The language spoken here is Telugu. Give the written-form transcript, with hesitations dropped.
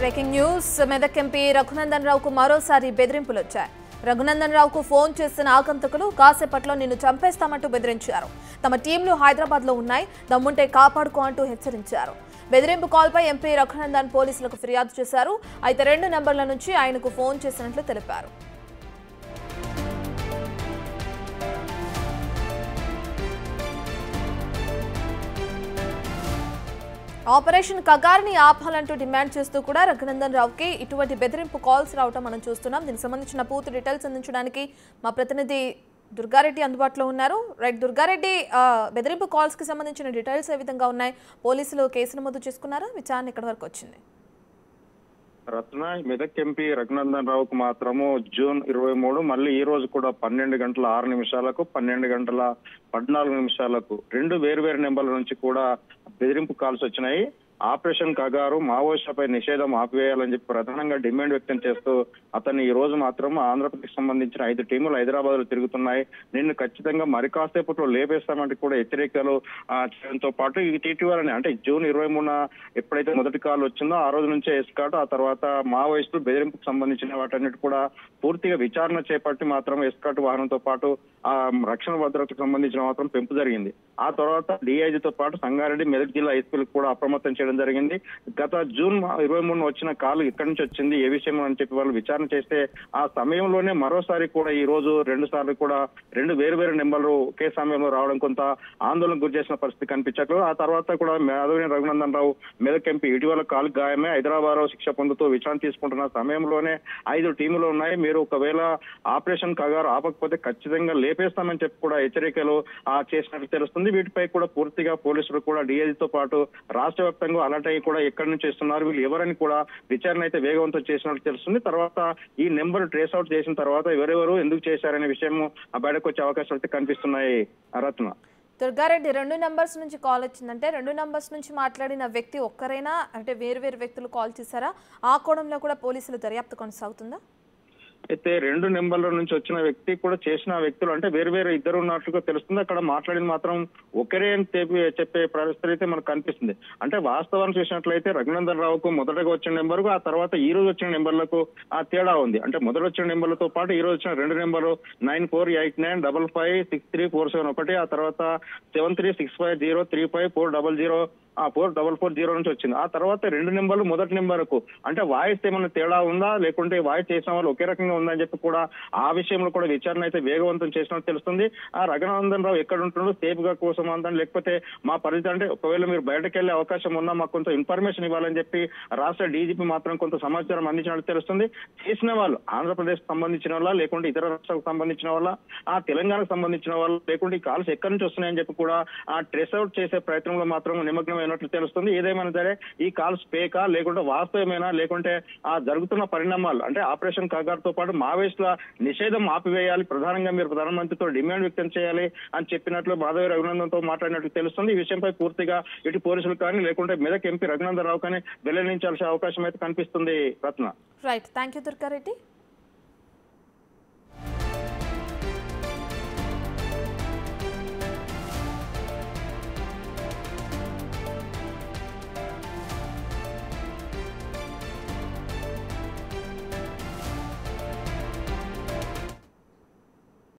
Breaking news Medak MP Raghunandan రావుకు మరోసారి బెదిరింపులు వచ్చాయి. రఘునందన్ రావుకు ఫోన్ చేసిన ఆగంతకులు కాసేపట్లో నిన్ను చంపేస్తామంటూ బెదిరించారు. తమ టీంలు హైదరాబాద్ లో ఉన్నాయి, దమ్ముంటే కాపాడుకో అంటూ హెచ్చరించారు. బెదిరింపు కాల్పై ఎంపీ రఘునందన్ పోలీసులకు ఫిర్యాదు చేశారు. అయితే 2 నంబర్ల నుంచి ఆయనకు ఫోన్ చేసినట్లు తెలిపారు. ఆపరేషన్ కగార్ని ఆపాలంటూ డిమాండ్ చేస్తూ కూడా రఘునందన్ రావుకి ఇటువంటి బెదిరింపు కాల్స్ రావటం మనం చూస్తున్నాం. దీనికి సంబంధించిన పూర్తి డీటెయిల్స్ అందించడానికి మా ప్రతినిధి దుర్గారెడ్డి అందుబాటులో ఉన్నారు. రైట్ దుర్గారెడ్డి, బెదిరింపు కాల్స్ కి సంబంధించిన డీటెయిల్స్ ఏ విధంగా ఉన్నాయి? పోలీసులు కేసు నమోదు చేసుకున్నారా? విచారణ ఎక్కడి వరకు వచ్చింది? రత్న, మెదక్ ఎంపీ రఘునందన్ రావుకు మాత్రము జూన్ 23 మళ్ళీ ఈ రోజు కూడా 12 గంటల 6 నిమిషాలకు 12 గంటల 14 నిమిషాలకు 2 వేర్వేరు నెంబర్ల నుంచి కూడా బెదిరింపు కాల్స్ వచ్చినాయి. ఆపరేషన్ కగారు, మావోయిస్టులపై నిషేధం ఆపివేయాలని చెప్పి ప్రధానంగా డిమాండ్ వ్యక్తం చేస్తూ అతన్ని ఈ రోజు మాత్రం ఆంధ్రప్రదేశ్ సంబంధించిన 5 టీములు హైదరాబాద్ లో తిరుగుతున్నాయి, నిన్ను ఖచ్చితంగా మరి కాసేపట్లో లేపేస్తామంటే కూడా హెచ్చరికలు చేయడంతో పాటు ఇటీవలని అంటే జూన్ 23 ఎప్పుడైతే మొదటి కాల్ వచ్చిందో ఆ రోజు నుంచే ఎస్కాట్, ఆ తర్వాత మావోయిస్టులు బెదిరింపుకు సంబంధించిన వాటన్నిటి కూడా పూర్తిగా విచారణ చేపట్టి మాత్రం ఎస్కాట్ వాహనంతో పాటు ఆ రక్షణ భద్రతకు సంబంధించిన మాత్రం పెంపు జరిగింది. ఆ తర్వాత డిఐజీతో పాటు సంగారెడ్డి, మెదక్ జిల్లా ఎస్పీలకు కూడా అప్రమత్తం చేయడం జరిగింది. గత జూన్ 23 వచ్చిన కాల్ ఎక్కడి నుంచి వచ్చింది, ఏ విషయం అని చెప్పి వాళ్ళు విచారణ చేస్తే ఆ సమయంలోనే మరోసారి కూడా ఈ రోజు 2 సార్లు కూడా 2 వేరు నెంబర్లు ఒకే సమయంలో రావడం కొంత ఆందోళనకు గురి చేసిన పరిస్థితి కనిపించట్లేదు. ఆ తర్వాత కూడా మాధవి రఘునందన్ రావు మెదక్ ఎంపీ ఇటీవల కాలు గాయమే హైదరాబాద్ లో శిక్ష పొందుతూ విచారణ తీసుకుంటున్న సమయంలోనే 5 టీములు ఉన్నాయి, మీరు ఒకవేళ ఆపరేషన్ కగారు ఆపకపోతే ఖచ్చితంగా లేపేస్తామని చెప్పి కూడా హెచ్చరికలు చేసినట్టు తెలుస్తుంది. వీటిపై కూడా పూర్తిగా పోలీసులు కూడా డిఐజీతో పాటు రాష్ట్ర వ్యాప్తంగా అలర్ట్ అయ్యి కూడా ఎక్కడి నుంచి చేస్తున్నారు, వీళ్ళు ఎవరని కూడా విచారణ అయితే వేగవంతం చేసినట్టు తెలుస్తుంది. తర్వాత ఈ నెంబర్ ట్రేస్ అవుట్ చేసిన తర్వాత ఎవరెవరు ఎందుకు చేశారనే విషయం బయటకు వచ్చే అవకాశాలు అయితే కనిపిస్తున్నాయి. రత్న, దుర్గారెడ్డి, 2 నంబర్స్ నుంచి కాల్ వచ్చిందంటే 2 నంబర్స్ నుంచి మాట్లాడిన వ్యక్తి ఒక్కరైనా, అంటే వేరు వ్యక్తులు కాల్ చేశారా? ఆ కోణంలో కూడా పోలీసులు దర్యాప్తు కొనసాగుతుందా? అయితే 2 నెంబర్ల నుంచి వచ్చిన వ్యక్తి కూడా చేసిన వ్యక్తులు అంటే వేరు ఇద్దరు ఉన్నట్లుగా తెలుస్తుంది. అక్కడ మాట్లాడింది మాత్రం ఒకరే అని చెప్పే పరిస్థితి అయితే మనకు కనిపిస్తుంది. అంటే వాస్తవాన్ని చూసినట్లయితే రఘునందన్ రావుకు మొదటగా వచ్చిన నెంబర్కు ఆ తర్వాత ఈ రోజు వచ్చిన నెంబర్లకు ఆ తేడా ఉంది. అంటే మొదట వచ్చిన నెంబర్లతో పాటు ఈ రోజు వచ్చిన 2 నెంబర్లు 9489556347 ఒకటి, ఆ తర్వాత 7365035400 4440 నుంచి వచ్చింది. ఆ తర్వాత 2 నెంబర్లు మొదటి నెంబర్కు అంటే వాయిస్ ఏమైనా తేడా ఉందా, లేకుంటే వాయిస్ చేసిన వాళ్ళు ఒకే రకంగా ఉందని చెప్పి కూడా ఆ విషయంలో కూడా విచారణ అయితే వేగవంతం చేసినట్టు తెలుస్తుంది. ఆ రఘునందన్ రావు ఎక్కడ ఉంటున్నాడో సేఫ్ గా కోసం అందని, లేకపోతే మా పరిస్థితి అంటే ఒకవేళ మీరు బయటకు వెళ్లే అవకాశం ఉన్నా మాకు కొంత ఇన్ఫర్మేషన్ ఇవ్వాలని చెప్పి రాష్ట్ర డీజీపీ మాత్రం కొంత సమాచారం అందించినట్టు తెలుస్తుంది. చేసిన వాళ్ళు ఆంధ్రప్రదేశ్ సంబంధించిన వాళ్ళ, లేకుంటే ఇతర రాష్ట్రాలకు సంబంధించిన వాళ్ళ, ఆ తెలంగాణకు సంబంధించిన వాళ్ళు, లేకుంటే ఈ కాల్స్ ఎక్కడి నుంచి వస్తున్నాయని చెప్పి కూడా ఆ ట్రేస్ అవుట్ చేసే ప్రయత్నంలో మాత్రం నిమగ్నం అయినట్లు తెలుస్తుంది. ఏదేమైనా సరే ఈ కాల్స్ ఫేకా, లేకుంటే వాస్తవమేనా, లేకుంటే ఆ జరుగుతున్న పరిణామాలు అంటే ఆపరేషన్ కగార్తో పాటు మావోయిస్టుల నిషేధం ఆపివేయాలి, ప్రధానంగా మీరు ప్రధానమంత్రితో డిమాండ్ వ్యక్తం చేయాలి అని చెప్పినట్లు మాధవి రఘునందన్ తో మాట్లాడినట్లు తెలుస్తుంది. ఈ విషయంపై పూర్తిగా ఇటు పోలీసులు కానీ లేకుంటే మెదక్ ఎంపీ రఘునందన్ రావు కానీ వెల్లడించాల్సిన అవకాశం అయితే కనిపిస్తుంది. రత్న, రైట్, థ్యాంక్ యూ దుర్గారెడ్డి.